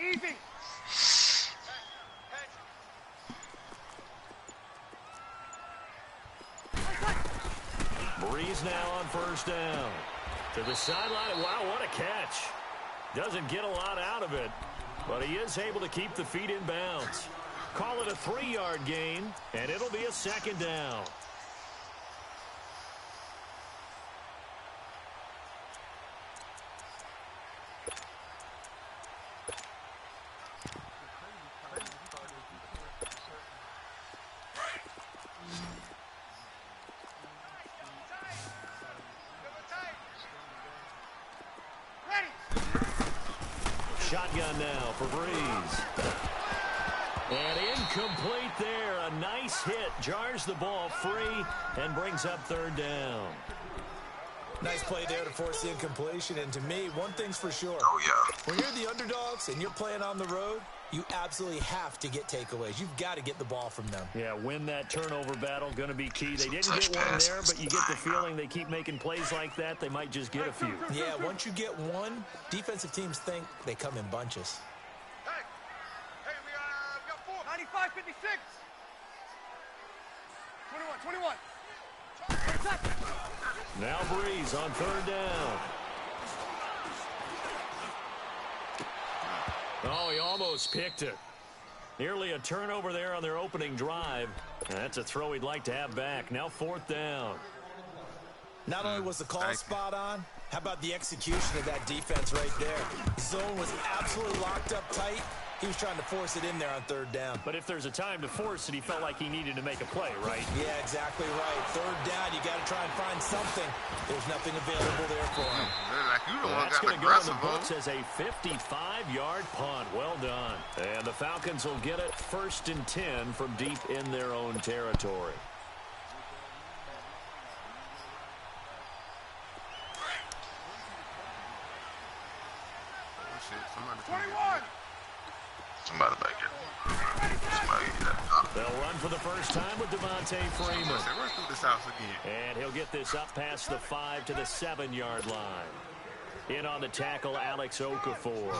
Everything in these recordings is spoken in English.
Easy. Breeze now on first down. To the sideline. Wow, what a catch. Doesn't get a lot out of it, but he is able to keep the feet in bounds. Call it a 3-yard gain, and it'll be a second down. Shotgun now for Breeze. And incomplete there. A nice hit. Jars the ball free and brings up third down. Nice play there to force the incompletion. And to me, one thing's for sure. Oh, yeah. When you're the underdogs and you're playing on the road, you absolutely have to get takeaways. You've got to get the ball from them. Yeah, win that turnover battle. Going to be key. They didn't get one there, but you get the feeling they keep making plays like that. They might just get a few. Yeah, once you get one, defensive teams think they come in bunches. Hey, we got 4. 95, 56. 21. Now Breeze on third down. Oh, he almost picked it. Nearly a turnover there on their opening drive. That's a throw he'd like to have back. Now fourth down. Not only was the call spot on, how about the execution of that defense right there? Zone was absolutely locked up tight. He was trying to force it in there on third down. But if there's a time to force it, he felt like he needed to make a play, right? Yeah, exactly right. Third down, you got to try and find something. There's nothing available there for him. That's going to go in the books as a 55-yard punt. Well done. And the Falcons will get it 1st and 10 from deep in their own territory. Somebody back here. Somebody get that. They'll run for the first time with Devontae Freeman. And he'll get this up past the 5 to the 7-yard line. In on the tackle, Alex Okafor.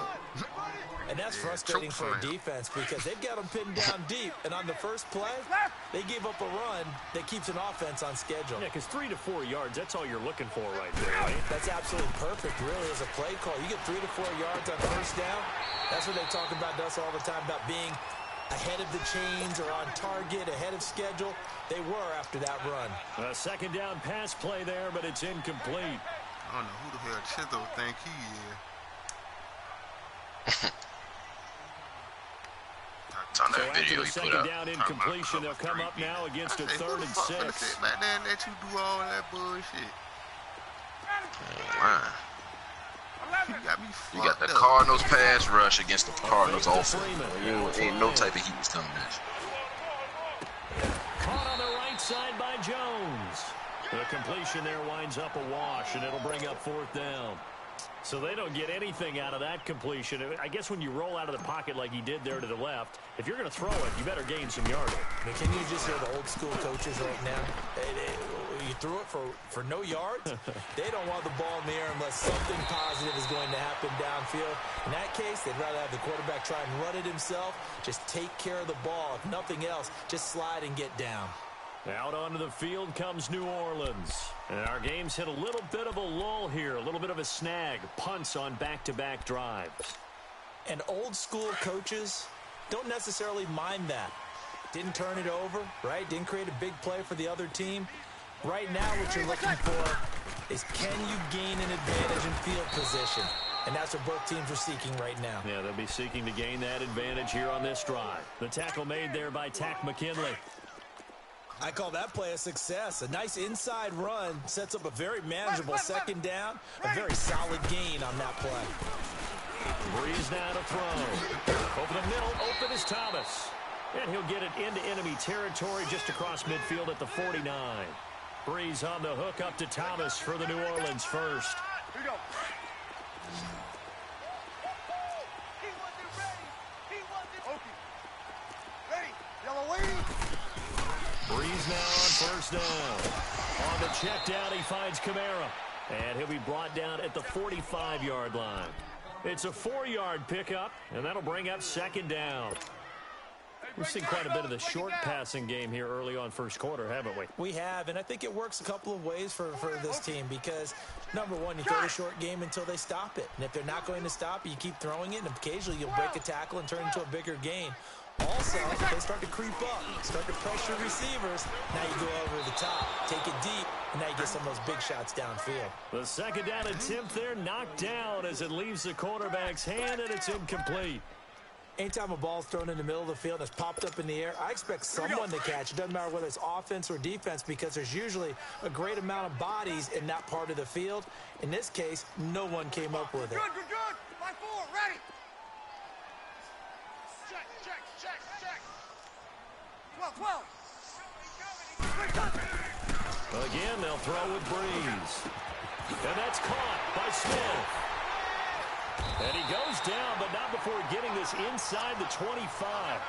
And that's frustrating for a defense because they've got them pinned down deep. And on the first play, they gave up a run that keeps an offense on schedule. Yeah, because 3 to 4 yards, that's all you're looking for right there, right? That's absolutely perfect, really, as a play call. You get 3 to 4 yards on first down. That's what they talk about to us all the time, about being ahead of the chains or on target, ahead of schedule. They were after that run. A second down pass play there, but it's incomplete. I don't know who the hell Chizo think he is. So after the second down incompletion, they'll come up now against a 3rd and 6. Back there and let you do all that bullshit. Wow. You got the Cardinals pass rush against the Cardinals offense. Ain't no type of heat was coming at you. Caught on the right side by Jones. The completion there winds up a wash, and it'll bring up 4th down. So they don't get anything out of that completion. I guess when you roll out of the pocket like he did there to the left, if you're going to throw it, you better gain some yardage. I mean, can you just hear the old school coaches right now? You threw it for no yards. They don't want the ball in the air unless something positive is going to happen downfield. In that case, they'd rather have the quarterback try and run it himself. Just take care of the ball. If nothing else, just slide and get down. Out onto the field comes New Orleans. And our game's hit a little bit of a lull here, a little bit of a snag. Punts on back-to-back drives. And old school coaches don't necessarily mind that. Didn't turn it over, right? Didn't create a big play for the other team. Right now what you're looking for is, can you gain an advantage in field position? And that's what both teams are seeking right now. Yeah, they'll be seeking to gain that advantage here on this drive. The tackle made there by Tack McKinley. I call that play a success. A nice inside run sets up a very manageable second down. A very solid gain on that play. Breeze now to throw. Over the middle, open is Thomas. And he'll get it into enemy territory just across midfield at the 49. Breeze on the hook up to Thomas for the New Orleans first. Here we go. Ready. Yellow lady. Breeze now on first down. On the check down, he finds Kamara. And he'll be brought down at the 45-yard line. It's a 4-yard pickup, and that'll bring up second down. We've seen quite a bit of the short passing game here early on first quarter, haven't we? We have, and I think it works a couple of ways for this team because, number one, you throw the short game until they stop it. And if they're not going to stop it, you keep throwing it, and occasionally you'll break a tackle and turn it into a bigger gain. Also, they start to creep up, start to pressure receivers. Now you go over the top, take it deep, and now you get some of those big shots downfield. The second down attempt there knocked down as it leaves the quarterback's hand, and it's incomplete. Anytime a ball's thrown in the middle of the field and it's popped up in the air, I expect someone to catch. It doesn't matter whether it's offense or defense because there's usually a great amount of bodies in that part of the field. In this case, no one came up with it. Good, good, good. 5-4, ready. Check, check, check, check. 12. Again, they'll throw with Breeze. And that's caught by Smith. And he goes down, but not before getting this inside the 25.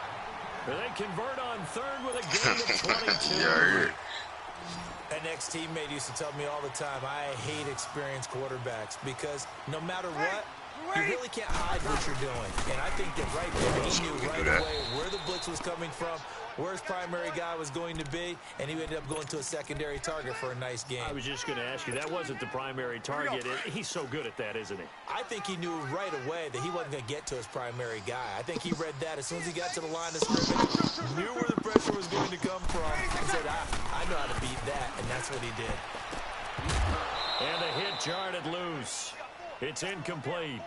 And they convert on third with a gain of 22. Yeah. An ex-teammate used to tell me all the time, I hate experienced quarterbacks because no matter what, you really can't hide what you're doing. And I think that right there, he knew right away where the blitz was coming from, where his primary guy was going to be, and he ended up going to a secondary target for a nice game. I was just going to ask you, that wasn't the primary target. He's so good at that, isn't he? I think he knew right away that he wasn't going to get to his primary guy. I think he read that as soon as he got to the line of scrimmage, knew where the pressure was going to come from, and said, I know how to beat that, and that's what he did. And the hit jarred it loose. It's incomplete.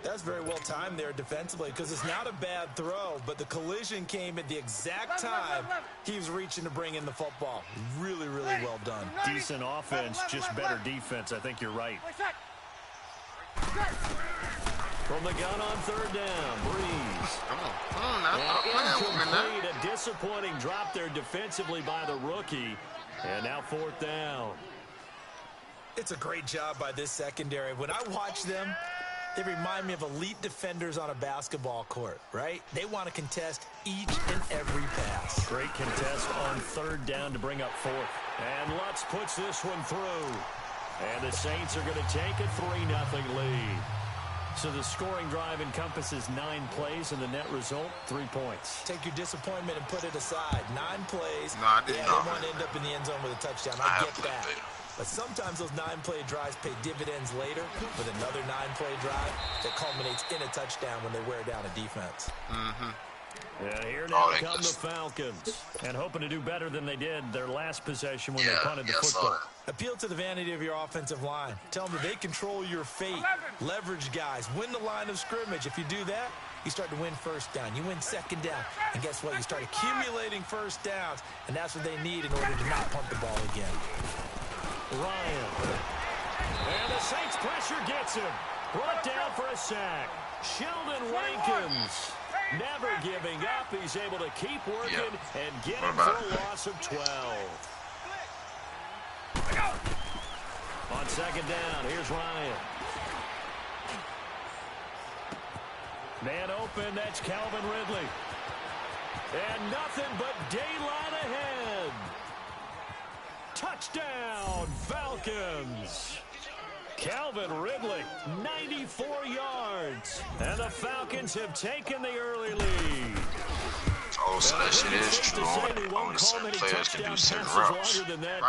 That's very well timed there defensively because it's not a bad throw, but the collision came at the exact time he was reaching to bring in the football. Really, really well done. Decent offense, just better defense. I think you're right. From the gun on third down, Breeze. Come on now. Stop playing with me now. Incomplete, a disappointing drop there defensively by the rookie. And now fourth down. It's a great job by this secondary. When I watch them, they remind me of elite defenders on a basketball court, right? They want to contest each and every pass. Great contest on third down to bring up fourth. And Lutz puts this one through. And the Saints are going to take a 3-0 lead. So the scoring drive encompasses 9 plays, and the net result, 3 points. Take your disappointment and put it aside. 9 plays. No, I didn't. They want to end up in the end zone with a touchdown. I get that. But sometimes those 9-play drives pay dividends later with another 9-play drive that culminates in a touchdown when they wear down a defense. And here now come the Falcons. And hoping to do better than they did their last possession when they punted the football. Appeal to the vanity of your offensive line. Tell them that they control your fate. Leverage guys. Win the line of scrimmage. If you do that, you start to win first down. You win second down. And guess what? You start accumulating first downs. And that's what they need in order to not punt the ball again. Ryan. And the Saints pressure gets him. Brought down for a sack. Sheldon Rankins. Never giving up. He's able to keep working and get it for a loss of 12. On second down, here's Ryan. Man open, that's Calvin Ridley. And nothing but daylight ahead. Touchdown, Falcons. Calvin Ridley, 94 yards. And the Falcons have taken the early lead. Oh, so that shit is true. Only certain players can do certain routes.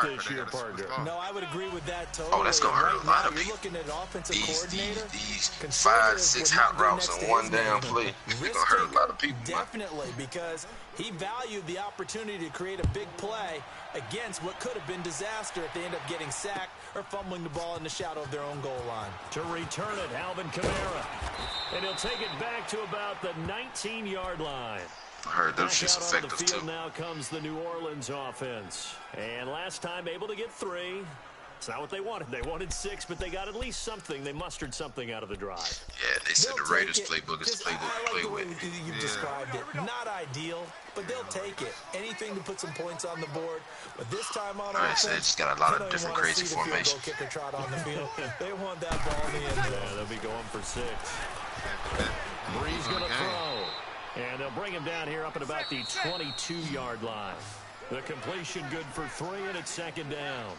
This year, partner. No, I would agree with that totally. Oh, that's going to hurt a lot of You're people. looking at an offensive coordinator. These 5, 6 hot routes on one damn play. They're going to hurt a lot of people. Definitely, because he valued the opportunity to create a big play against what could have been disaster if they end up getting sacked or fumbling the ball in the shadow of their own goal line. To return it, Alvin Kamara. And he'll take it back to about the 19-yard line. I heard those shit's effective, on the field too. Now comes the New Orleans offense. And last time able to get 3. It's not what they wanted. They wanted 6, but they got at least something. They mustered something out of the drive. Yeah, they said the Raiders playbook is the playbook to play with. You described it. Not ideal, but they'll take it. Anything to put some points on the board. But this time on offense, they just got a lot of different crazy formations. Kick or trot on the field. They want that ball in the end zone. Yeah, they'll be going for 6. Breeze going to throw. And they'll bring him down here up at about the 22-yard line. The completion good for 3, and it's second down.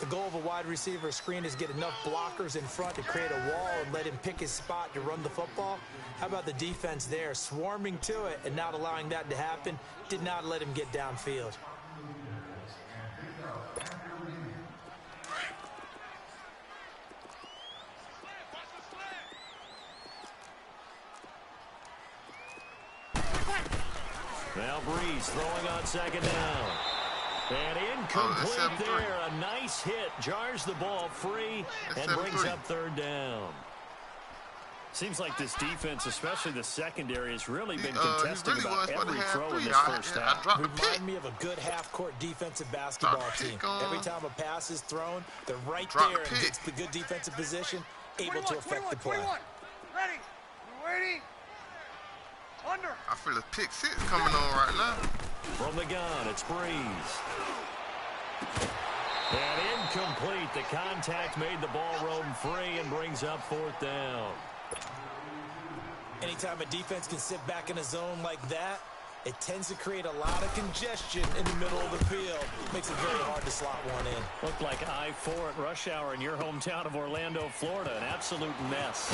The goal of a wide receiver screen is get enough blockers in front to create a wall and let him pick his spot to run the football. How about the defense there, swarming to it and not allowing that to happen? Did not let him get downfield. Now Breeze throwing on second down. And incomplete there. A nice hit. Jars the ball free and brings up third down. Seems like this defense, especially the secondary, has really been contesting about every throw in this first half. Remind me of a good half-court defensive basketball team. Every time a pass is thrown, they're right there and gets the good defensive position, able to affect the play. 21. Ready. Waiting. Under. I feel a pick six coming on right now. From the gun, it's Breeze. And incomplete. The contact made the ball roam free and brings up fourth down. Anytime a defense can sit back in a zone like that, it tends to create a lot of congestion in the middle of the field. Makes it very hard to slot one in. Looked like I-4 at rush hour in your hometown of Orlando, Florida. An absolute mess.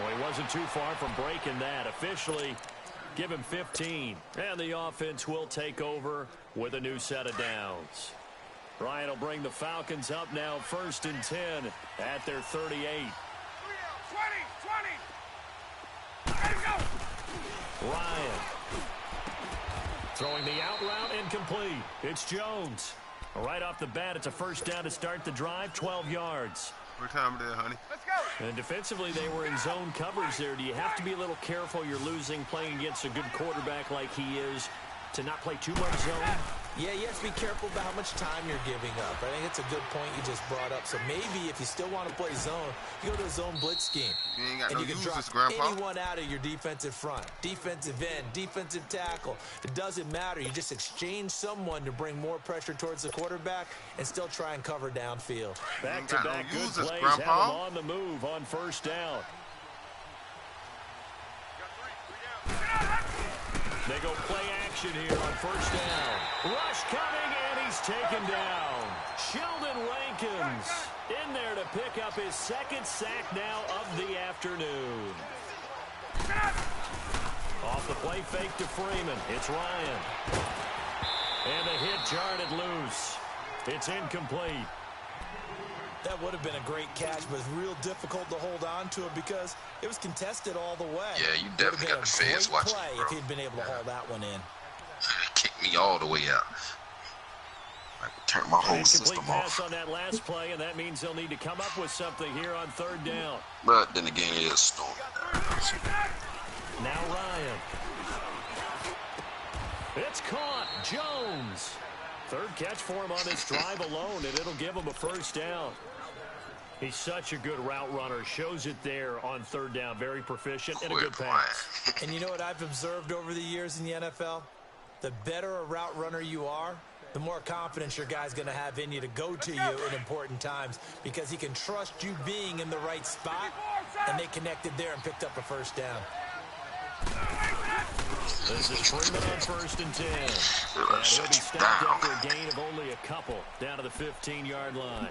Well, he wasn't too far from breaking that. Officially, give him 15. And the offense will take over with a new set of downs. Ryan will bring the Falcons up now, 1st and 10 at their 38. 20. Ready to go. Ryan throwing the out route, incomplete. It's Jones. Right off the bat, it's a first down to start the drive, 12 yards. What time it is, honey? Let's go. And defensively, they were in zone coverage there. Do you have to be a little careful? You're losing playing against a good quarterback like he is to not play too much zone? Yeah, you have to be careful about how much time you're giving up. I think it's a good point you just brought up. So maybe if you still want to play zone, you go to a zone blitz scheme. You ain't got and no you can uses, drop Grandpa. anyone out of your defensive front, defensive end, defensive tackle. It doesn't matter. You just exchange someone to bring more pressure towards the quarterback and still try and cover downfield. Back-to-back good uses, plays Grandpa. have him on the move on first down. They go play action here on first down. Rush coming, and he's taken down. Sheldon Rankins in there to pick up his second sack now of the afternoon. Off the play fake to Freeman. It's Ryan. And the hit jarred it loose. It's incomplete. That would have been a great catch, but it's real difficult to hold on to it because it was contested all the way. Yeah, you definitely got the fans watching, play bro. if he'd been able to haul that one in. Kick me all the way out. I turned my whole system Incomplete pass off. on that last play, and that means they'll need to come up with something here on third down. But then again, it is a storm. Now Ryan. It's caught. Jones. Third catch for him on this drive alone, and it'll give him a first down. He's such a good route runner. Shows it there on third down. Very proficient and a good pass. And you know what I've observed over the years in the NFL? The better a route runner you are, the more confidence your guy's going to have in you to go to you in important times because he can trust you being in the right spot, and they connected there and picked up a first down. This is Freeman on 1st and 10. And he'll be stopped after a gain of only a couple down to the 15-yard line.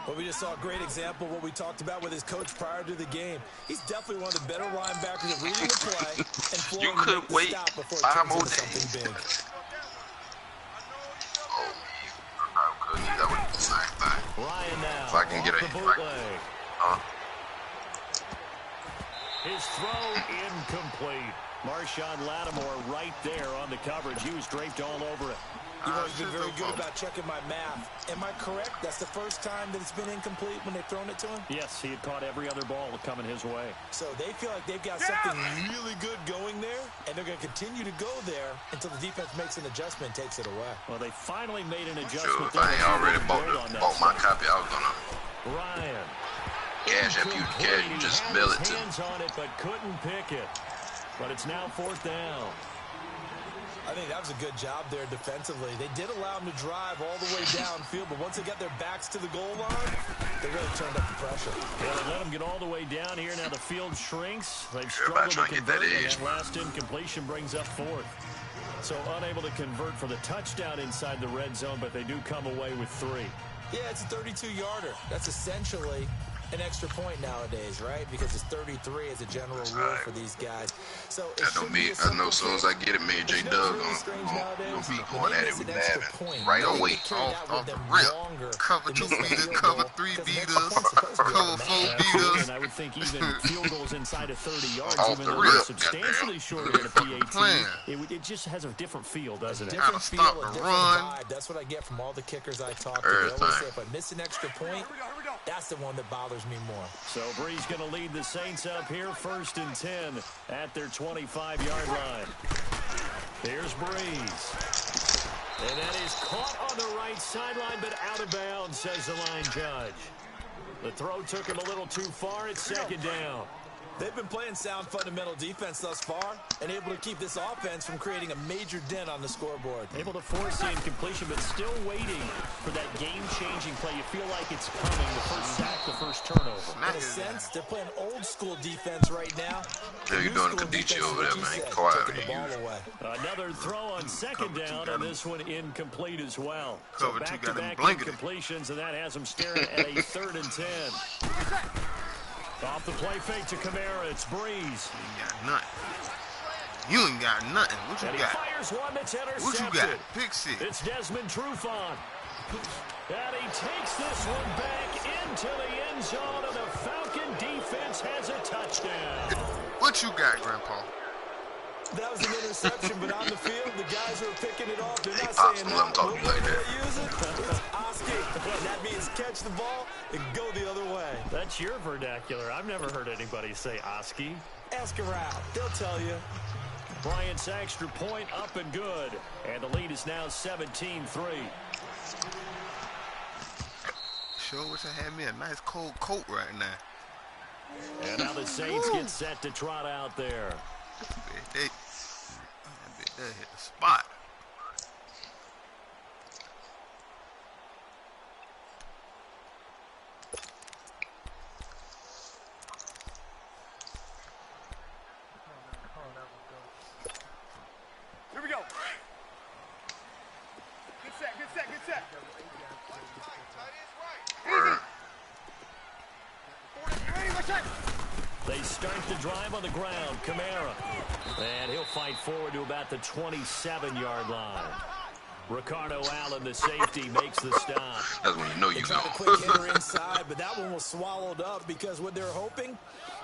Well, we just saw a great example of what we talked about with his coach prior to the game. He's definitely one of the better linebackers at reading the play and flowing to make the stop before it turns into something big. Oh, no, good. That would be the same thing. Ryan now. If I can get a bootleg. His throw incomplete. Marshawn Lattimore right there on the coverage. He was draped all over it. You've always been very good about checking my math. Am I correct? That's the first time that it's been incomplete when they've thrown it to him? Yes, he had caught every other ball coming his way. So they feel like they've got something really good going there, and they're going to continue to go there until the defense makes an adjustment and takes it away. Well, they finally made an Sure, adjustment. if I ain't already bought my copy, I was going to Ryan. cash if you cash, you just mail it to me. Hands on it, but couldn't pick it. But it's now fourth down. I think that was a good job there defensively. They did allow them to drive all the way downfield, but once they got their backs to the goal line, they really turned up the pressure. Yeah, they let them get all the way down here. Now the field shrinks. They've struggled to convert, and that last incompletion brings up fourth. So unable to convert for the touchdown inside the red zone, but they do come away with 3. Yeah, it's a 32-yarder. That's essentially an extra point nowadays, right? Because it's 33 as a general rule for these guys. So that don't mean I know as soon as I get it, man, J Doug gonna be going at it with Navin right away. Off the rip. Cover 2 beaters, cover 3 beaters, cover 4 beaters. And I would think even field goals inside of 30 yards, Off even the though rip, they're substantially shorter than a PAT, it just has a different feel, doesn't it? Different feel, stop a the different run. vibe. That's what I get from all the kickers I talk to. They always say, if I miss an extra point, that's the one that bothers me more. So Brees going to lead the Saints up here, 1st and 10 at their 25-yard line. Here's Brees. And that is caught on the right sideline, but out of bounds, says the line judge. The throw took him a little too far. It's 2nd down. They've been playing sound fundamental defense thus far and able to keep this offense from creating a major dent on the scoreboard. Able to force the incompletion, but still waiting for that game-changing play. You feel like it's coming, the first sack, the first turnover. In a sense, they're playing old-school defense right now. Yeah, you're doing a Kadichi over there, man. Quiet, man. Another throw on 2nd down, and this one incomplete as well. So back-to-back incompletions, and that has them staring at a 3rd and 10. Off the play fake to Kamara, it's Brees. You ain't got nothing. What you and got? He fires one that's intercepted. What you got? Pick 6. It's Desmond Trufant. And he takes this one back into the end zone, and the Falcon defense has a touchdown. What you got, Grandpa? That was an interception, but on the field, the guys who are picking it off, they're not Pops, saying let him talk to you like that. Use it. It's Oski. That means catch the ball and go the other way. That's your vernacular. I've never heard anybody say Oski. Ask around. They'll tell you. Bryant's extra point up and good. And the lead is now 17-3. Sure wish I had me a nice cold coat right now. And now the Saints get set to trot out there. They hit the spot. Here we go. Good set, good set, good set. They start the drive on the ground. Kamara. And he'll fight forward to about the 27-yard line. Ricardo Allen, the safety, makes the stop. That's when you know you Tried a quick hitter inside, but that one was swallowed up because what they're hoping,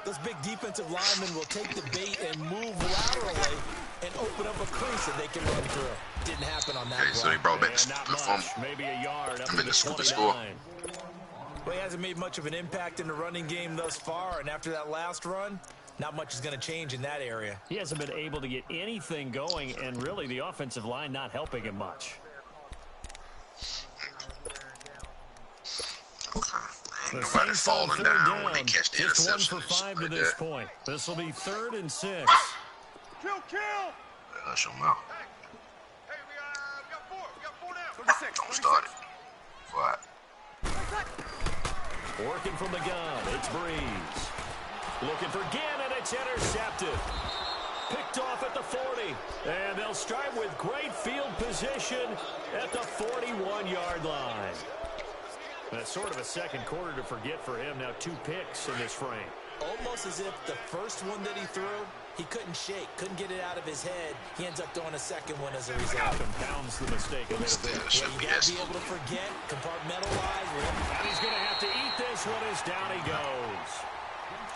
those big defensive linemen will take the bait and move laterally and open up a crease that they can run through. Didn't happen on that Okay, so they brought back the fumble. Maybe a yard up I to mean, the the stupid 29. score. Well, he hasn't made much of an impact in the running game thus far, and after that last run, not much is going to change in that area. He hasn't been able to get anything going, and really the offensive line not helping him much. Ain't nobody falling down when they catch the Just 1 interception. for 5 to Like this that. point. This will be 3rd and 6. Kill, kill. Hush your mouth. Hey, we got 4. We got 4 now. 36. Don't start it. What? Working from the gun, it's Brees. Looking for Gannon, it's intercepted. Picked off at the 40. And they'll start with great field position at the 41-yard line. That's sort of a second quarter to forget for him. Now 2 picks in this frame. Almost as if the first one that he threw, he couldn't shake, couldn't get it out of his head. He ends up throwing a second one as a result. Compounds the mistake a little bit. Yeah, you got to be able to forget, compartmentalize. And he's going to have to eat this one as down he goes.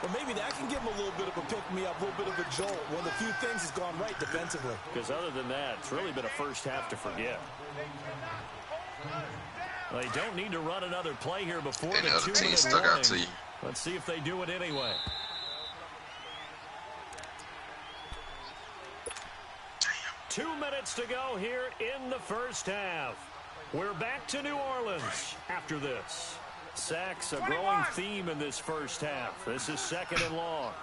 Well, maybe that can give him a little bit of a pick-me-up, a little bit of a jolt. One of the few things has gone right defensively. Because other than that, it's really been a first half to forget. Well, they don't need to run another play here before the 2-minute warning. Let's see if they do it anyway. Damn. 2 minutes to go here in the first half. We're back to New Orleans after this. Sacks a growing theme in this first half. This is 2nd and long.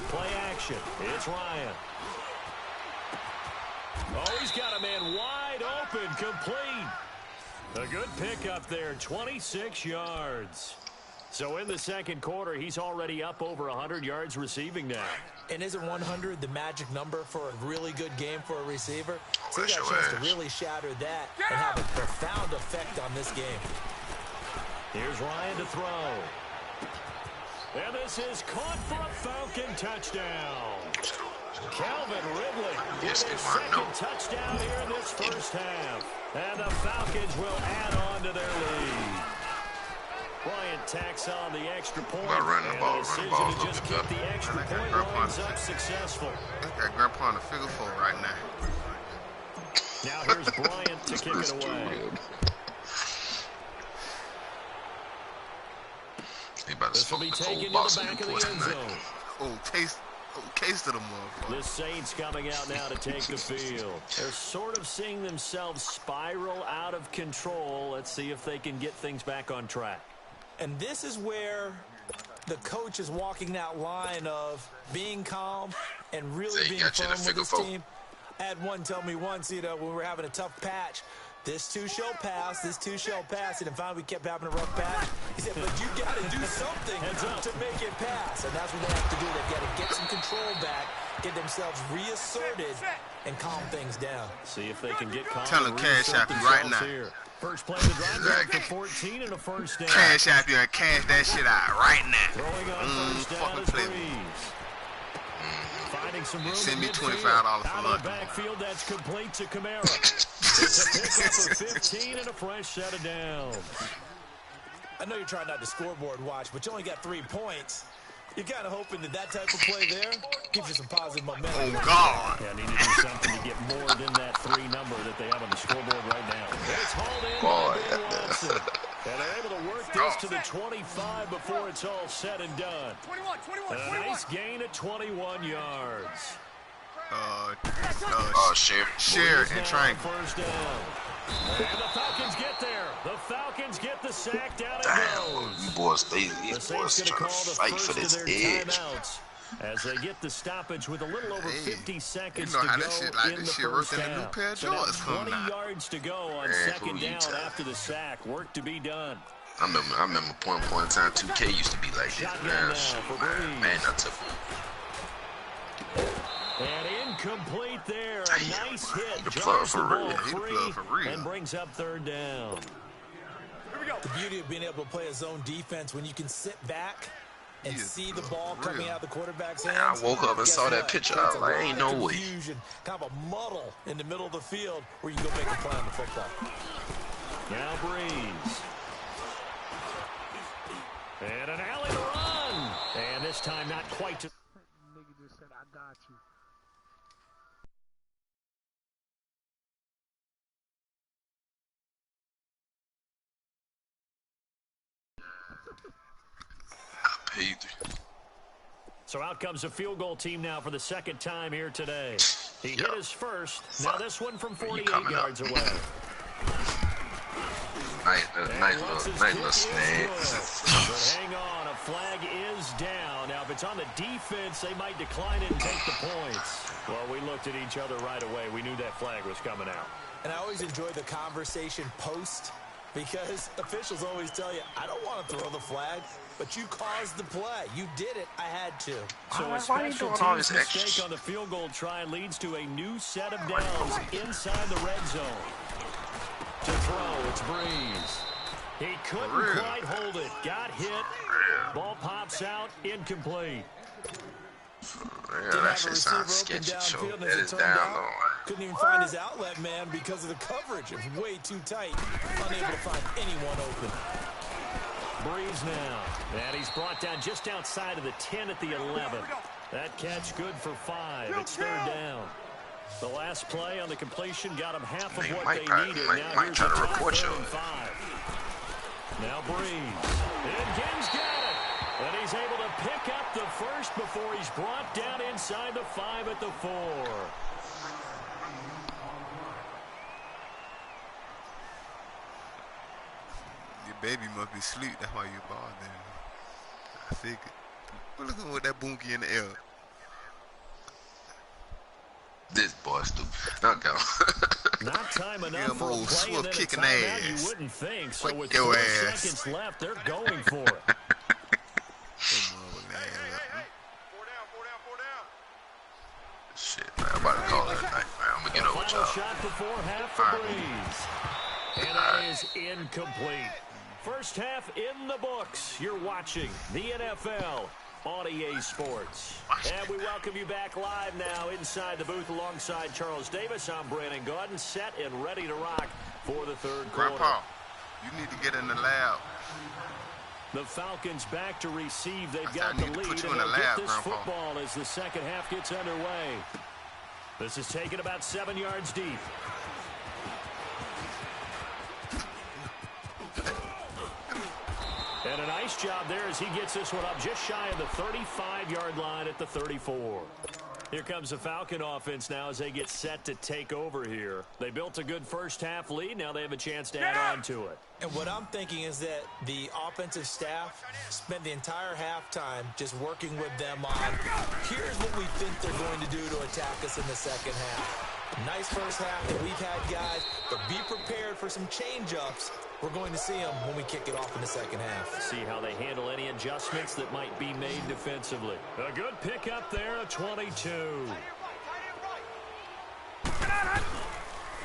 Play action. It's Ryan. Oh, he's got a man wide open, complete. A good pick up there, 26 yards. So in the second quarter, he's already up over 100 yards receiving now. And isn't 100 the magic number for a really good game for a receiver? So he that's got a your chance to ass. really shatter that and have a profound effect on this game. Here's Ryan to throw. And this is caught for a Falcon touchdown. Calvin Ridley Yes, with his they want second touchdown here in this first half. And the Falcons will add on to their lead. Bryant tacks on the extra point. By running the ball, and the running decision the ball to a just little keep bit the extra I got point Grandpa lines to up fix it. successful. I got Grandpa on the figure 4 right now. Now here's Bryant to kick it away. He about to This will smoke be the taken cold to box the of back of the Newport end tonight. zone. Taste of the motherfucker. The Saints coming out now to take the field. They're sort of seeing themselves spiral out of control. Let's see if they can get things back on track. And this is where the coach is walking that line of being calm and really They being got you in firm a with figure his four. team. I had one tell me once, when we were having a tough patch, this too shall pass, this too shall pass. And finally we kept having a rough patch. He said, but you got to do something to make it pass. And that's what they have to do. They've got to get some control back, get themselves reasserted, and calm things down. See if they can get calm. Tell and him cash reassert app you right themselves now. here. First play of the drive Exactly. for 14 and a first down. Cash out you and cash that shit out right now. Throwing on first down fucking is play. Breeze. Finding some room Send me in $25 midfield. for Out of lunch. the backfield, that's complete to Kamara. It's a pickup of 15 and a fresh set of downs. I know you're trying not to scoreboard watch, but you only got 3 points. You're kind of hoping that that type of play there gives you some positive momentum. Oh, God. Yeah, need to do something to get more than that 3 number that they have on the scoreboard right now. It's hauled in by Ben Watson. And they're able to work this to the 25 before it's all said and done. 21, A nice gain of 21 yards. Share and Now triangle. first down. And the Falcons get there. The Falcons get the sack down. Damn, you boys, The these boys Saints going to trying to call the fight first for this of their edge. timeouts as they get the stoppage with a little over 50 seconds you know to how go that shit like in this the shit first worse than a new half. pair of So now Jordans coming 20 out. yards to go on Man, second who you down tell? after the sack. Work to be done. I remember point in time 2K used to be like this. Shotgun Man, now for Breeze. man, I took And incomplete there. A Damn, nice hit. the plug Drives the for ball real. He the plug for free real. and brings up third down. The beauty of being able to play a zone defense when you can sit back and He is see the ball for coming real. out of the quarterback's Man, hands. I woke up and Guess saw that what? picture. Creates I was a like, lot ain't of no way. confusion, kind of a muddle in the middle of the field where you can go make a play on the football. Now Breeze. And an alley to run. And this time not quite to... Nigga just said, I got you. I paid you. So out comes the field goal team now for the second time here today. He hit his first. Now this one from 48 coming up? yards away. Nice little snag. But hang on, a flag is down. Now, if it's on the defense, they might decline it and take the points. Well, we looked at each other right away. We knew that flag was coming out. And I always enjoy the conversation post because officials always tell you, I don't want to throw the flag, but you caused the play. You did it. I had to. So a Why you special doing all teams this extra mistake shit? on the field goal try leads to a new set of downs inside the red zone. To throw, it's Breeze. He couldn't quite hold it. Got hit. Ball pops out. Incomplete. Yeah, that shit sounds sketchy. So downfield, that as it is turned down out. low. Couldn't even find his outlet man because of the coverage. It was way too tight. Unable to find anyone open. Breeze now. And he's brought down just outside of the 10 at the 11. That catch good for 5. It's third down. The last play on the completion got him half of They what might they try- needed. might- Now might here's try a to top report third you. and 5. Now Breeze. And Gibbs got it. And he's able to pick up the first before he's brought down inside the 5 at the 4. Your baby must be asleep. That's why you bothering. I figured. But look at what that boonky in the air. This boy stupid. Knock out. Not time enough Yeah, for a old play and Swift then a kicking timeout. ass. You wouldn't think. So Fuck with your 4 ass. seconds left, they're going for it. about to call it a night, man. I'm gonna get over with Final y'all. shot before half for Breeze. And that is incomplete. First half in the books. You're watching the NFL on EA Sports. And we welcome you back live now inside the booth alongside Charles Davis. I'm Brandon Gordon, set and ready to rock for the third quarter. Grandpa, you need to get in the lab. The Falcons back to receive. They've I got the need to lead, put you and in the they'll get lab, this Grandpa. football as the second half gets underway. This is taken about 7 yards deep. And a nice job there as he gets this one up just shy of the 35-yard line at the 34. Here comes the Falcon offense now as they get set to take over here. They built a good first half lead. Now they have a chance to add on to it. And what I'm thinking is that the offensive staff spent the entire halftime just working with them on, here's what we think they're going to do to attack us in the second half. Nice first half that we've had, guys, but be prepared for some change-ups. We're going to see them when we kick it off in the second half. See how they handle any adjustments that might be made defensively. A good pickup there at 22.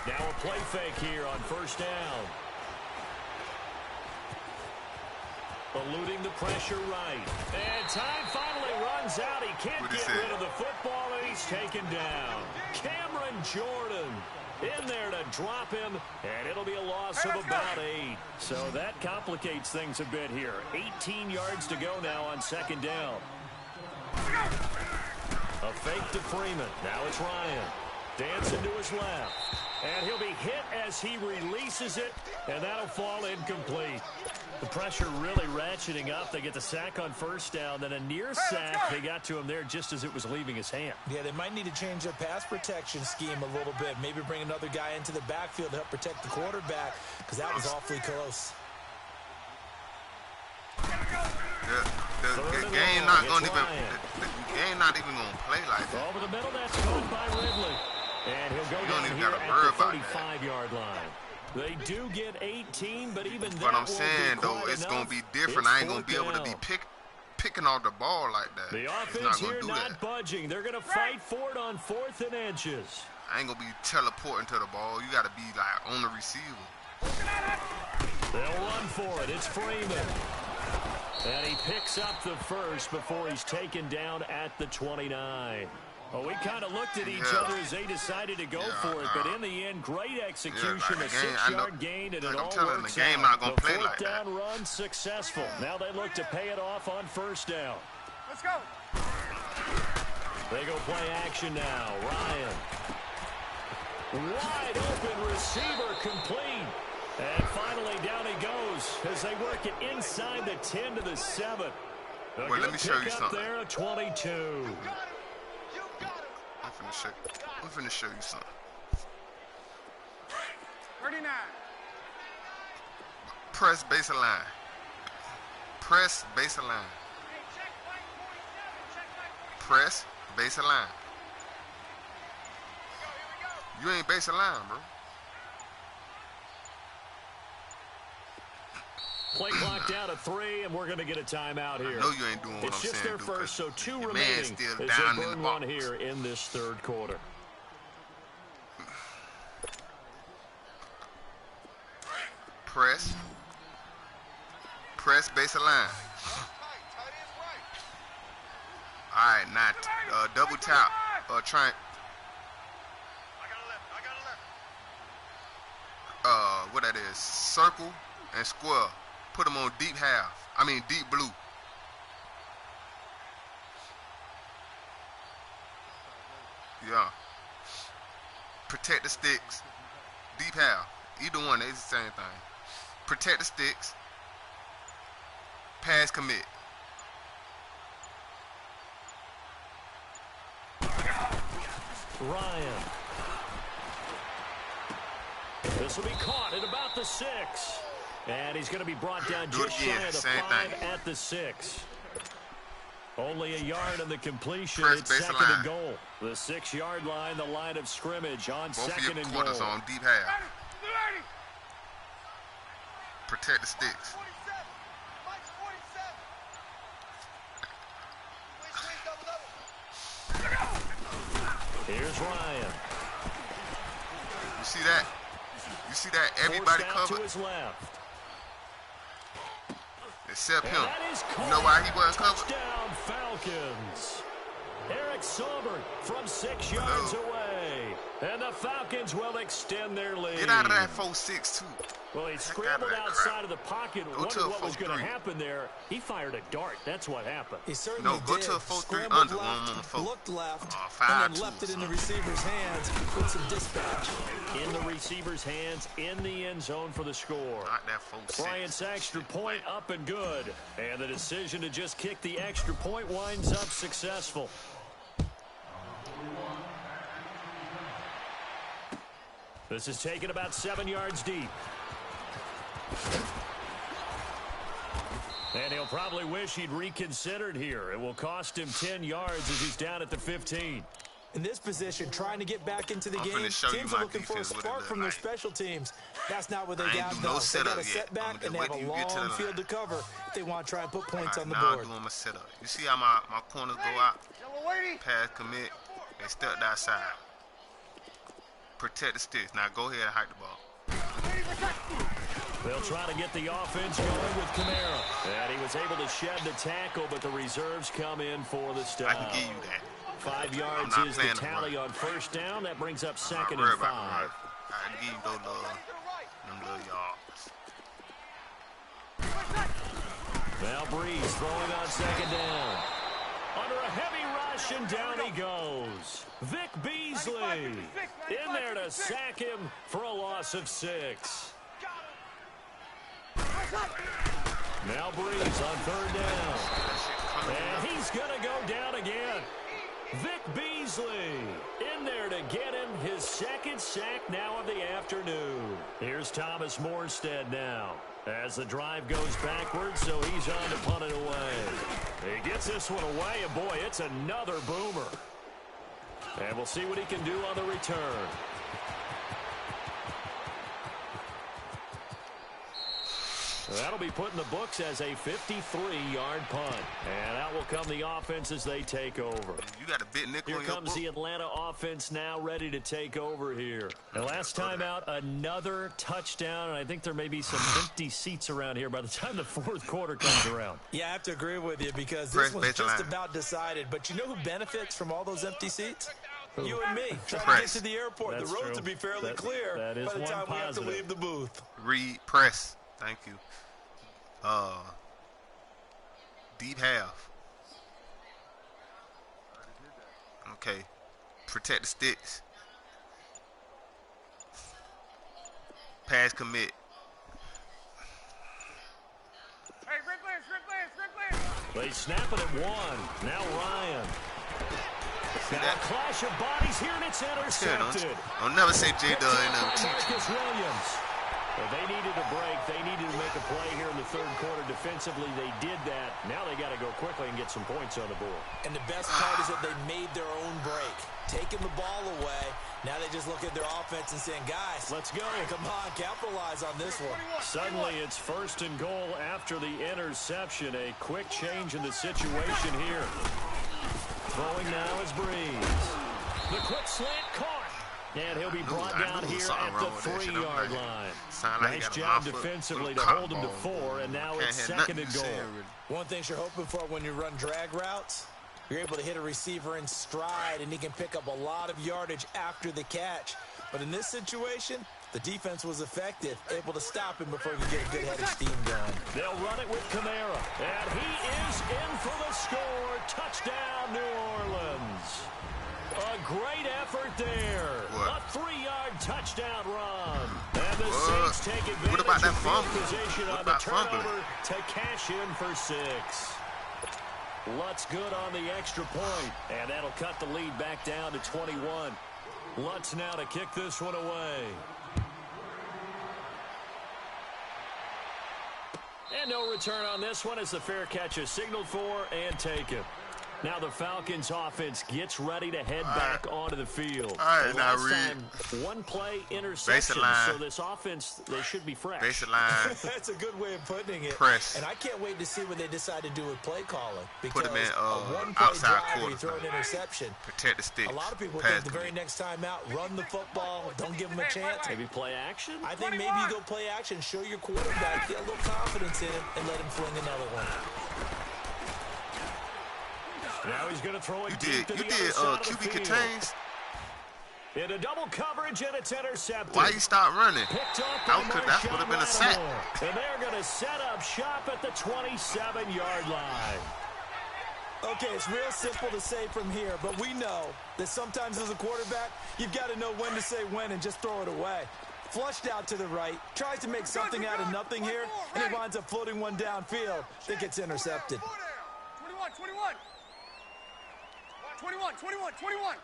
Now a play fake here on first down. Eluding the pressure right. And time finally runs out. He can't get rid of the football, and he's taken down. Cameron Jordan in there to drop him, and it'll be a loss of about 8. So that complicates things a bit here. 18 yards to go now on second down. A fake to Freeman. Now it's Ryan. Dancing to his left. And he'll be hit as he releases it, and that'll fall incomplete. The pressure really ratcheting up. They get the sack on first down, then a near sack. They got to him there just as it was leaving his hand. Yeah, they might need to change their pass protection scheme a little bit. Maybe bring another guy into the backfield to help protect the quarterback, because that was awfully close. The game not going to even. The game not even going to play like that. Over the middle, that's caught by Ridley. And he'll go down here at the 35-yard line. They do get 18, but even that But I'm saying, though, it's going to be different. I ain't going to be able to be picking off the ball like that. The offense here not budging. They're going to fight for it on 4th and inches. I ain't going to be teleporting to the ball. You got to be, like, on the receiver. They'll run for it. It's Freeman. And he picks up the first before he's taken down at the 29. Well, we kind of looked at each other as they decided to go for it, but in the end, great execution, a 6-yard gain, and it all works the game out. not gonna The play 4th like down that. run successful. Now they look to pay it off on first down. Let's go. They go play action now. Ryan. Wide open receiver complete. And finally down he goes as they work it inside the 10 to the 7. Well, let me show you something. There at 22. I'm finna show you something. 39. Press baseline. Press baseline. Press baseline. You ain't baseline, bro. Play clock down to 3, and we're going to get a timeout here. I know you ain't doing what it's I'm just saying, their first, so 2 your remaining man's still as down they in the burn one box. here in this third quarter. Press. Press baseline. All right, now double tap. Try. What that is? Circle and square. Put them on deep half. I mean deep blue. Yeah. Protect the sticks. Deep half. Either one, it's the same thing. Protect the sticks. Pass commit. Ryan. This will be caught at about the 6. And he's going to be brought down just shy of the 5 at the 6. Only a yard on the completion. It's second and goal. The 6-yard line, the line of scrimmage on second and goal. Both of your quarters on deep half. Protect the sticks. Here's is Ryan. You see that? You see that? Everybody covered. To his left. Except him. You know why he wasn't covered? Touchdown, Falcons. Eric Silver from 6 yards away. And the Falcons will extend their lead. Get out of that 4-6, too. Well, he scrambled outside of the pocket, wondered what was going to happen there. He fired a dart. That's what happened. He certainly go did. to a 4-3 Scrambled under. left, 1-1-4. looked left, 5-2 and then left it in the receiver's hands with some dispatch. In the receiver's hands, in the end zone for the score. Not that 4-6. Bryant's extra point up and good. And the decision to just kick the extra point winds up successful. This is taken about 7 yards deep. And he'll probably wish he'd reconsidered here. It will cost him 10 yards as he's down at the 15. In this position, trying to get back into the game, teams are looking for a spark from their special teams. That's not what they got, though. They got a setback, and they have a long field to cover if they want to try and put points on the board. Now I'm doing my setup. You see how my corners go out? Pass, commit. They stepped outside. Protect the sticks. Now go ahead and hike the ball. They'll try to get the offense going with Kamara. And he was able to shed the tackle, but the reserves come in for the stop. I can give you that. 5 yards is the tally on first down. That brings up 2nd and 5. I can give you those them little yards. Now Breeze throwing on 2nd down. Under a heavy rush, and down he goes. Vic Beasley in there to sack him for a loss of 6. Now Breeze on 3rd down. And he's going to go down again. Vic Beasley in there to get him his 2nd sack now of the afternoon. Here's Thomas Morstead now as the drive goes backwards, so he's on to punt it away. He gets this one away, and boy, it's another boomer. And we'll see what he can do on the return. That'll be put in the books as a 53-yard punt. And out will come the offense as they take over. You got a bit nickel Here in your comes book. the Atlanta offense now ready to take over here. And last time out, another touchdown. And I think there may be some empty seats around here by the time the 4th quarter comes around. Yeah, I have to agree with you because this one's just about decided. But you know who benefits from all those empty seats? You and me. Trying to get to the airport. That's the roads true. will be fairly clear that is by the time we have to leave the booth. Read, press. Thank you. Deep half. Okay. Protect the sticks. Pass, commit. Hey, Rick Lance. They snap it at 1. Now Ryan. See now that? A clash of bodies here, and it's intercepted. Don't never say J. Dub ain't never teach. Marcus Williams. Well, they needed a break. They needed to make a play here in the 3rd quarter. Defensively, they did that. Now they got to go quickly and get some points on the board. And the best part is that they made their own break. Taking the ball away. Now they just look at their offense and saying, guys, let's go. Come on, capitalize on this one. Suddenly, it's 1st and goal after the interception. A quick change in the situation here. Throwing now is Breeze. The quick slant caught. And he'll be brought down here at the 3-yard line. Nice job defensively to hold him to 4, and now it's 2nd and goal. One thing you're hoping for when you run drag routes, you're able to hit a receiver in stride, and he can pick up a lot of yardage after the catch. But in this situation, the defense was effective, able to stop him before he could get a good head of steam going. They'll run it with Kamara, and he is in for the score. Touchdown, New Orleans. A great effort there. What? A 3-yard touchdown run. And the Saints take advantage What about that of fumble? field position What on the about turnover fumbling? to cash in for 6. Lutz good on the extra point, and that'll cut the lead back down to 21. Lutz now to kick this one away. And no return on this one as the fair catch is signaled for and taken. Now the Falcons offense gets ready to head back onto the field. All right, and now last read. time, one play interception. Baseline. So this offense, they should be fresh. Baseline. That's a good way of putting it. Press. And I can't wait to see what they decide to do with play calling. Because Put him in a one-play outside drive where you quarter. throw an interception. Protect the sticks. A lot of people Pass think the commit. very next time out, run the football, don't give them a chance. Maybe play action? I think maybe you go play action, show your quarterback, get a little confidence in him, and let him fling another one. Now he's going to throw it You deep did to the other side of the QB field. contains. Into double coverage, and it's intercepted. Why you stop running? Picked up by That would have been a sack. Lattimore. And they're going to set up shop at the 27-yard line. Okay, it's real simple to say from here, but we know that sometimes as a quarterback, you've got to know when to say when and just throw it away. Flushed out to the right, tries to make something out of nothing here, and he winds up floating one downfield. Think it's intercepted. 21. 21.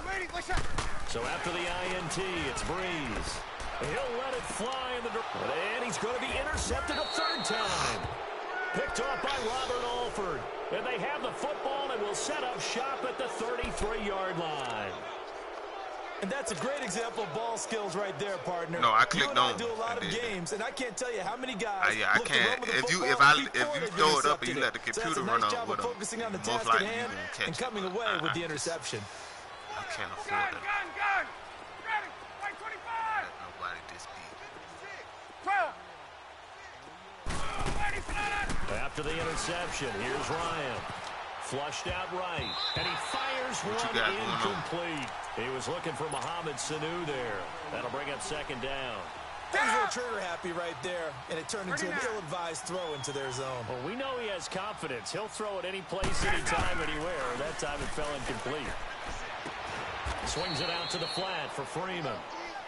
Ready, watch out. So after the INT, it's Breeze. He'll let it fly in the direction. And he's going to be intercepted a third time. Picked off by Robert Alford. And they have the football and will set up shop at the 33-yard line. And that's a great example of ball skills right there, partner. No, I clicked on. I do a lot of games, and I can't tell you how many guys. I can't. If you throw it up and you let the computer run on with them, focusing on the most task at likely hand you didn't catch and coming it. away with the interception. I can't afford that. Gun. Ready, right 25. Let nobody this beat. 12. Ready for that. After the interception, here's Ryan. Flushed out right. And he fires What you one got going on? incomplete. He was looking for Mohamed Sanu there. That'll bring up second down. He was real trigger happy right there, and it turned into an ill-advised throw into their zone. Well, we know he has confidence. He'll throw it any place, anytime, anywhere. That time it fell incomplete. Swings it out to the flat for Freeman.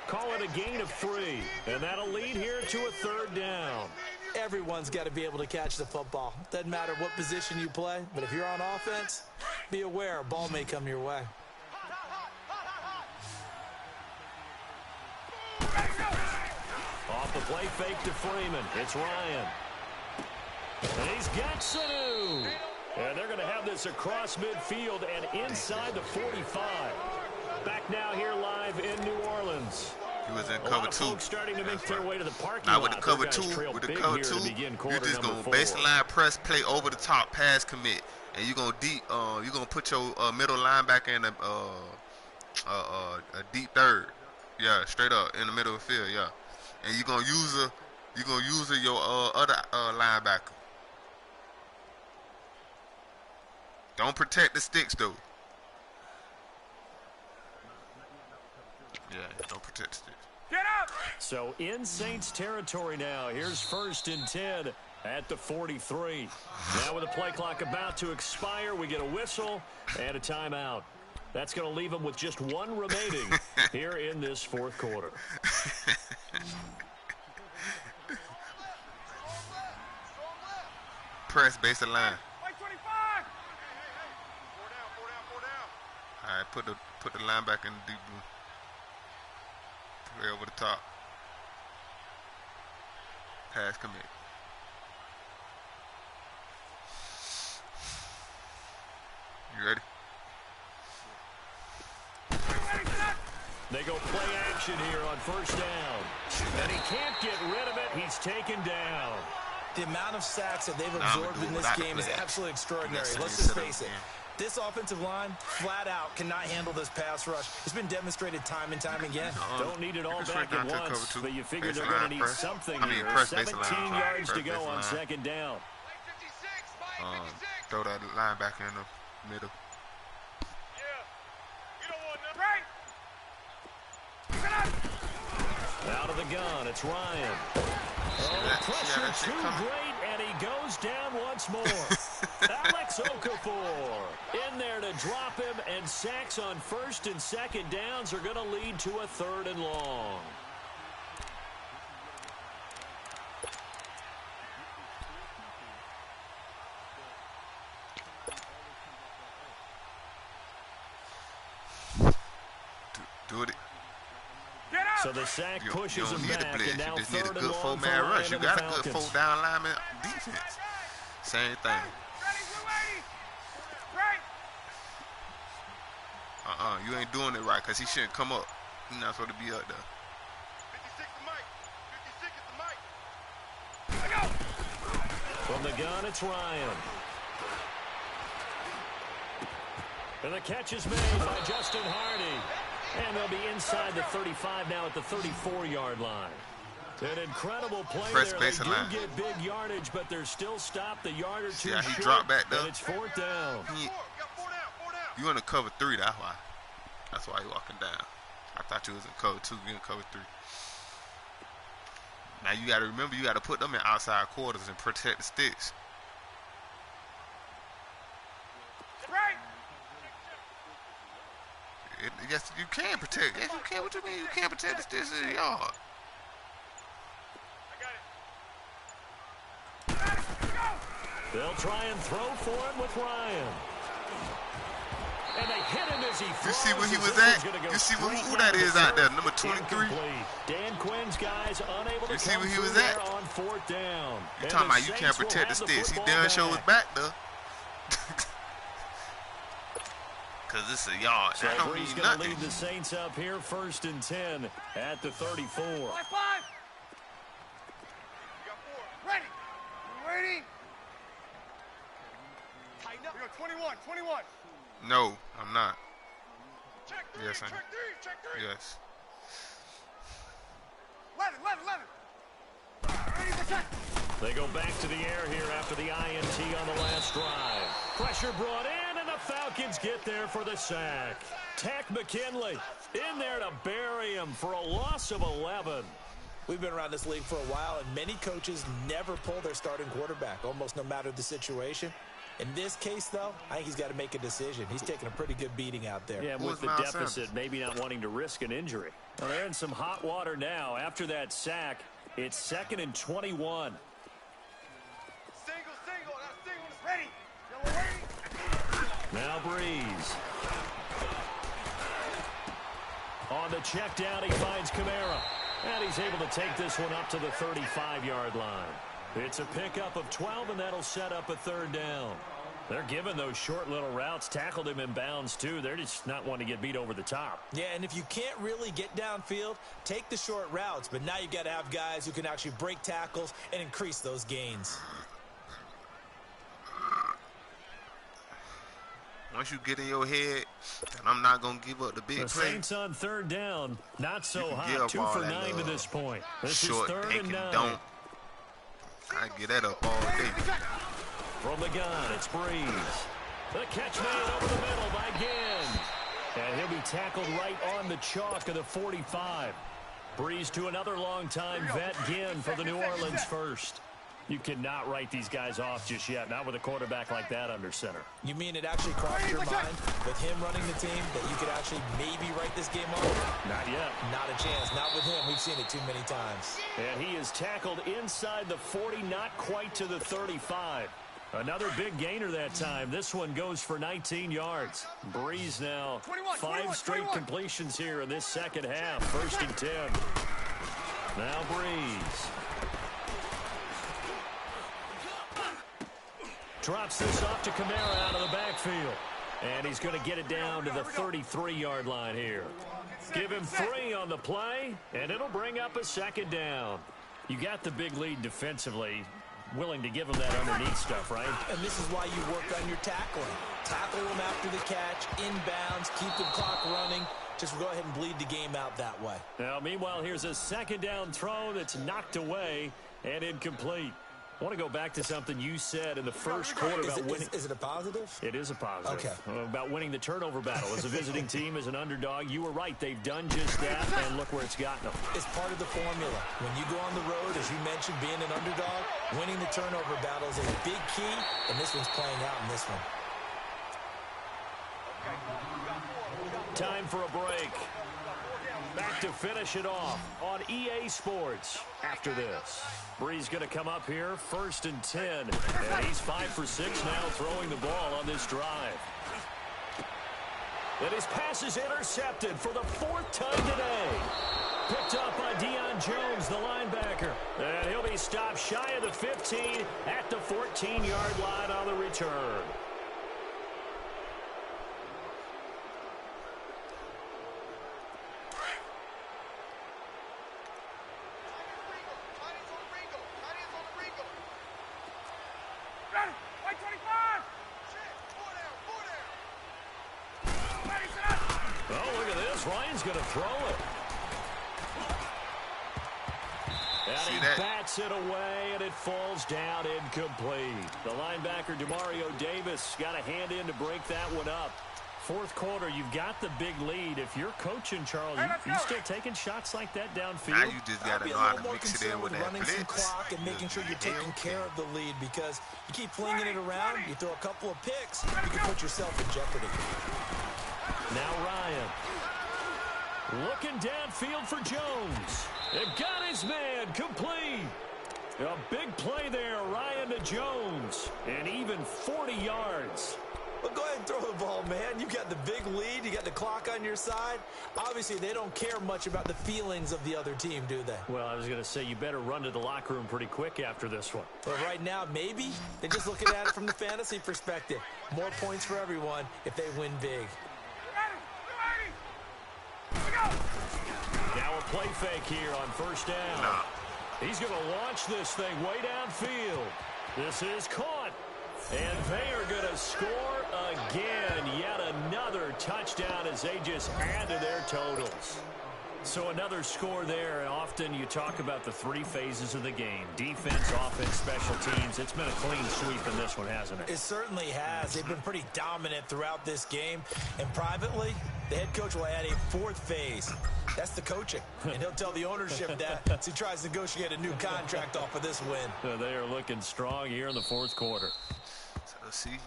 Call it a gain of 3, and that'll lead here to a third down. Everyone's got to be able to catch the football. Doesn't matter what position you play, but if you're on offense, be aware a ball may come your way. Off the play fake to Freeman. It's Ryan. And he's got Sanu. And they're going to have this across midfield and inside the 45. Back now here live in New Orleans. He was in A cover lot of 2. folks starting to make their way to the parking Now lot. with the cover Their guys 2, trail you big just here to begin quarter gonna number 4. baseline press play over the top, pass commit, and you're gonna put your middle linebacker in a deep third, yeah, straight up in the middle of the field, yeah, and you're gonna use your other linebacker. Don't protect the sticks though. Yeah, don't protect the sticks. Get up. So in Saints territory now. Here's 1st and 10 at the 43. Now with the play clock about to expire, we get a whistle and a timeout. That's going to leave them with just one remaining here in this fourth quarter. Press base of line. Right 25. 4 down. All right, put the linebacker in the deep blue. Play over the top. Pass commit. You ready? They go play action here on 1st down. And he can't get rid of it. He's taken down. The amount of sacks that they've absorbed in this game is absolutely extraordinary. Yes, Let's it is. just face it. This offensive line, flat out, cannot handle this pass rush. It's been demonstrated time and time again. Don't need it all back at once, but you figure they're Baseline going to need press. something I mean, here. press 17 baseline. yards to Press go on baseline. 2nd down. Throw that linebacker in the middle. Yeah. You don't want nothing. Right. Out of the gun, it's Ryan. Pressure too great, and he goes down once more. Alex Okafor in there to drop him, and sacks on 1st and 2nd downs are going to lead to a 3rd and long. Do it. So the sack You pushes don't him need a back, blitz. and now You just need a 3rd and good long for four-man Ryan rush. You and the got a good Falcons. four-down lineman defense. Same thing. You ain't doing it right because he shouldn't come up. He's not supposed to be up there. 56 the mic. 56 at the mic. I go. From the gun, it's Ryan. And the catch is made by Justin Hardy. And they'll be inside the 35 now at the 34-yard line. An incredible play Fresh there. They do baseline. get big yardage, but they're still stopped a yard or two See how he short, dropped back there? and it's 4th down. You in the cover 3, that's why. That's why you walking down. I thought you was in cover 2, you in cover 3. Now you got to remember, you got to put them in outside quarters and protect the sticks. Yes, you can protect. Yes, you can. What you mean you can't protect the sticks in the yard? They'll try and throw for it with Ryan. And they hit him as he throws. You see where he was at? You see who that is out there? Number 23? Dan Quinn's guys unable to see come where he through was at? there on 4th down. You talking about you can't protect the sticks. He damn sure was back there. Because it's a yard. So that don't Bree's mean going to nothing. lead the Saints up here 1st and 10 at the 34. Ready. Ready. Tighten up. 21. No, I'm not. Check 3. Yes, I am. Check 3. Yes. 11. Ready to check. They go back to the air here after the INT on the last drive. Pressure brought in, and the Falcons get there for the sack. Tack McKinley in there to bury him for a loss of 11. We've been around this league for a while, and many coaches never pull their starting quarterback, almost no matter the situation. In this case, though, I think he's got to make a decision. He's taking a pretty good beating out there. Yeah, with the deficit, maybe not wanting to risk an injury. Well, they're in some hot water now. After that sack, it's 2nd and 21. Single. That single is ready. Yellow ready. Now Breeze. On the check down, he finds Kamara. And he's able to take this one up to the 35-yard line. It's a pickup of 12, and that'll set up a 3rd down. They're giving those short little routes. Tackled him in bounds, too. They're just not wanting to get beat over the top. Yeah, and if you can't really get downfield, take the short routes. But now you've got to have guys who can actually break tackles and increase those gains. Once you get in your head, and I'm not going to give up the big The play. Saints on 3rd down. Not so You can hot. give 2 all for that 9 to this point. This short is 3rd and 9. don't. I get that up all day. From the gun, it's Breeze. The catch made over the middle by Ginn. And he'll be tackled right on the chalk of the 45. Breeze to another long-time vet, Ginn, for the New Orleans first. You cannot write these guys off just yet, not with a quarterback like that under center. You mean it actually crossed your mind with him running the team that you could actually maybe write this game off? Not yet. Not a chance. Not with him. We've seen it too many times. And he is tackled inside the 40, not quite to the 35. Another big gainer that time. This one goes for 19 yards. Breeze now 5 straight completions here in this second half. 1st and 10. Now Breeze. Drops this off to Kamara out of the backfield. And he's going to get it down to the 33-yard line here. Give him 3 on the play, and it'll bring up a 2nd down. You got the big lead defensively. Willing to give him that underneath stuff, right? And this is why you work on your tackling. Tackle him after the catch, inbounds, keep the clock running. Just go ahead and bleed the game out that way. Now, meanwhile, here's a 2nd down throw that's knocked away and incomplete. I want to go back to something you said in the first quarter about winning. Is it a positive? It is a positive. Okay. About winning the turnover battle. As a visiting team, as an underdog, you were right. They've done just that, and look where it's gotten them. It's part of the formula. When you go on the road, as you mentioned, being an underdog, winning the turnover battles is a big key, and this one's playing out in this one. Time for a break. Back to finish it off on EA Sports after this. Breeze going to come up here, 1st and 10. And he's 5 for 6 now throwing the ball on this drive. And his pass is intercepted for the 4th time today. Picked up by Deion Jones, the linebacker. And he'll be stopped shy of the 15 at the 14-yard line on the return. White 25. Oh, look at this. Ryan's going to throw it. And he bats it away, and it falls down incomplete. The linebacker, Demario Davis, got a hand in to break that one up. Fourth quarter, you've got the big lead. If you're coaching, Charles, you still taking shots like that downfield? Now you just got to know how to mix it in with that running some clock and making sure you're taking care of the lead, because you keep flinging it around, you throw a couple of picks, you can put yourself in jeopardy. Now Ryan. Looking downfield for Jones. It got his man complete. A big play there, Ryan to Jones. And even 40 yards. Well, go ahead and throw the ball, man. You got the big lead. You got the clock on your side. Obviously, they don't care much about the feelings of the other team, do they? Well, I was going to say, you better run to the locker room pretty quick after this one. But right now, maybe they're just looking at it from the fantasy perspective. More points for everyone if they win big. Now a play fake here on first down. No. He's going to launch this thing way downfield. This is caught. And they are going to score again. Yet another touchdown as they just add to their totals. So another score there. Often you talk about the three phases of the game. Defense, offense, special teams. It's been a clean sweep in this one, hasn't it? It certainly has. They've been pretty dominant throughout this game. And privately, the head coach will add a fourth phase. That's the coaching. And he'll tell the ownership that as he tries to negotiate a new contract off of this win. They are looking strong here in the fourth quarter. So let's see.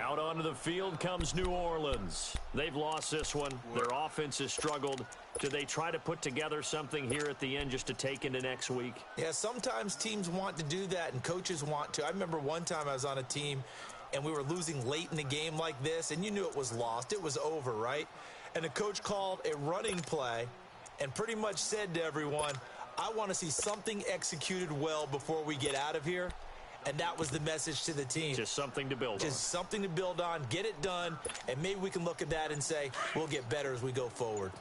Out onto the field comes New Orleans. They've lost this one. Their offense has struggled. Do they try to put together something here at the end just to take into next week? Yeah, sometimes teams want to do that and coaches want to. I remember one time I was on a team and we were losing late in the game like this, and you knew it was lost. It was over, right? And the coach called a running play and pretty much said to everyone, I want to see something executed well before we get out of here. And that was the message to the team. Just something to build on. Just something to build on, get it done, and maybe we can look at that and say, we'll get better as we go forward.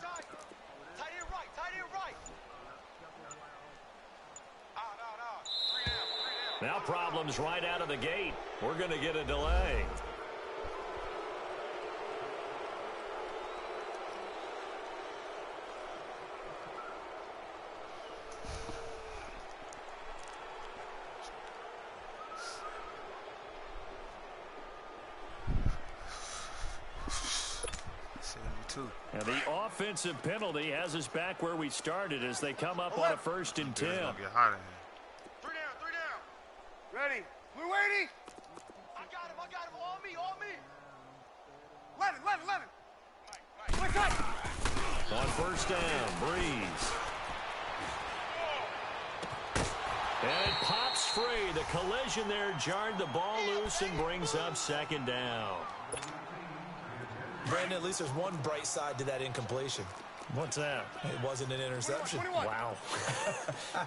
Tight end right. Now problems right out of the gate. We're going to get a delay. And the offensive penalty has us back where we started as they come up on a 1st and 10. It's gonna get hot in here. Three down. Ready. Blue 80. I got him. On me. 11. What's up? On 1st down, Breeze. And it pops free. The collision there jarred the ball loose and brings up 2nd down. Brandon, at least there's one bright side to that incompletion. What's that? It wasn't an interception. 21. Wow.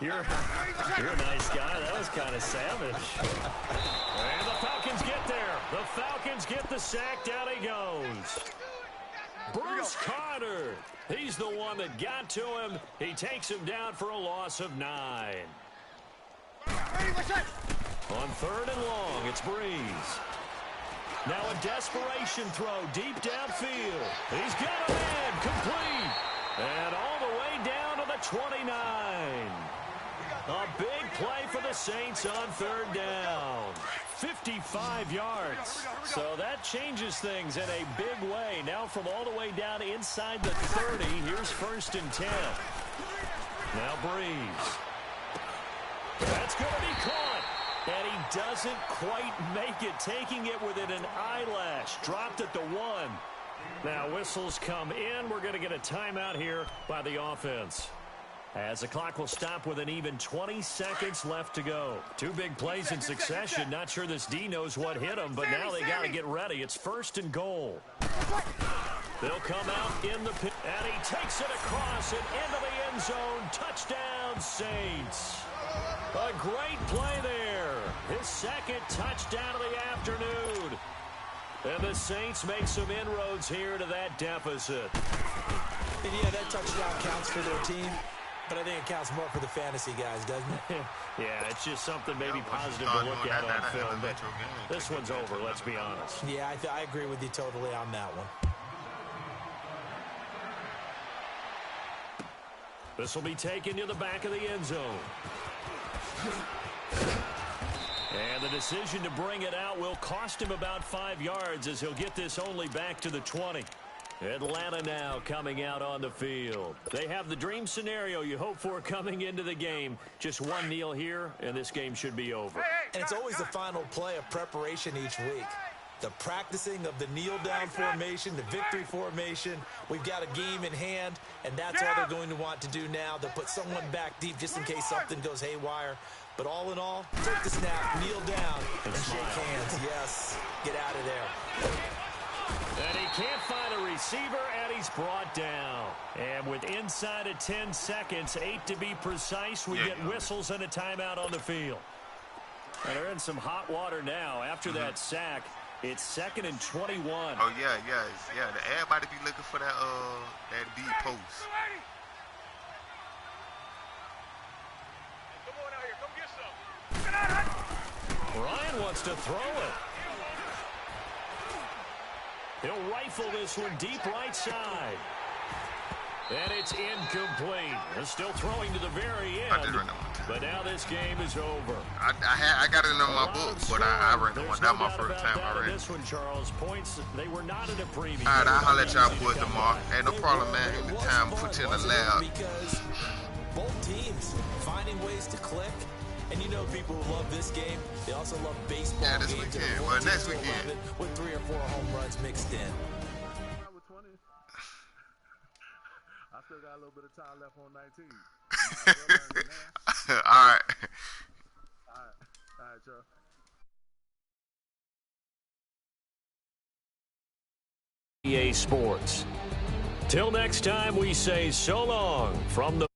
You're a nice guy. That was kind of savage. And the Falcons get there. The Falcons get the sack. Down he goes. Bruce Carter. He's the one that got to him. He takes him down for a loss of 9. Ready, what's up? On 3rd and long, it's Breeze. Now a desperation throw deep downfield. He's got a man complete. And all the way down to the 29. A big play for the Saints on 3rd down. 55 yards. So that changes things in a big way. Now from all the way down inside the 30, here's 1st and 10. Now Breeze. That's going to be caught. And he doesn't quite make it, taking it within an eyelash. Dropped at the 1. Now whistles come in. We're going to get a timeout here by the offense. As the clock will stop with an even 20 seconds left to go. 2 big plays in succession. Not sure this D knows what hit him, but now they got to get ready. It's 1st and goal. They'll come out in the pit, and he takes it across and into the end zone. Touchdown, Saints. A great play there. His 2nd touchdown of the afternoon. And the Saints make some inroads here to that deficit. And yeah, that touchdown counts for their team. But I think it counts more for the fantasy guys, doesn't it? Yeah, it's just something maybe positive to look at on film. But this one's over, let's be honest. Yeah, I agree with you totally on that one. This will be taken to the back of the end zone. And the decision to bring it out will cost him about 5 yards as he'll get this only back to the 20. Atlanta now coming out on the field. They have the dream scenario you hope for coming into the game. Just one kneel here, and this game should be over. And it's always the final play of preparation each week. The practicing of the kneel-down formation, the victory formation. We've got a game in hand, and that's all they're going to want to do now. They'll put someone back deep just in case something goes haywire. But all in all, take the snap, kneel down, and shake hands. Yes, get out of there. And he can't find a receiver, and he's brought down. And with inside of 10 seconds, 8 to be precise, we get whistles and a timeout on the field. And they're in some hot water now. After that sack, it's 2nd and 21. Oh, yeah. Everybody be looking for that deep post. Come on out here. Come get some. Ryan wants to throw it. He'll rifle this one deep right side. And it's incomplete. They're still throwing to the very end. But now this game is over. I got it in my book, but I ran the one. That was my first time I ran. This one, Charles, points, they were not at a premium. All right, I'll holler at y'all boys tomorrow. Hey, no problem, man. Anytime, put you in the lab. Because both teams finding ways to click. And you know people who love this game, they also love baseball this games. weekend. Well, next weekend. With 3 or 4 home runs mixed in. I still got a little bit of time left on 19. All right. All right, Joe. EA Sports. Till next time, we say so long from the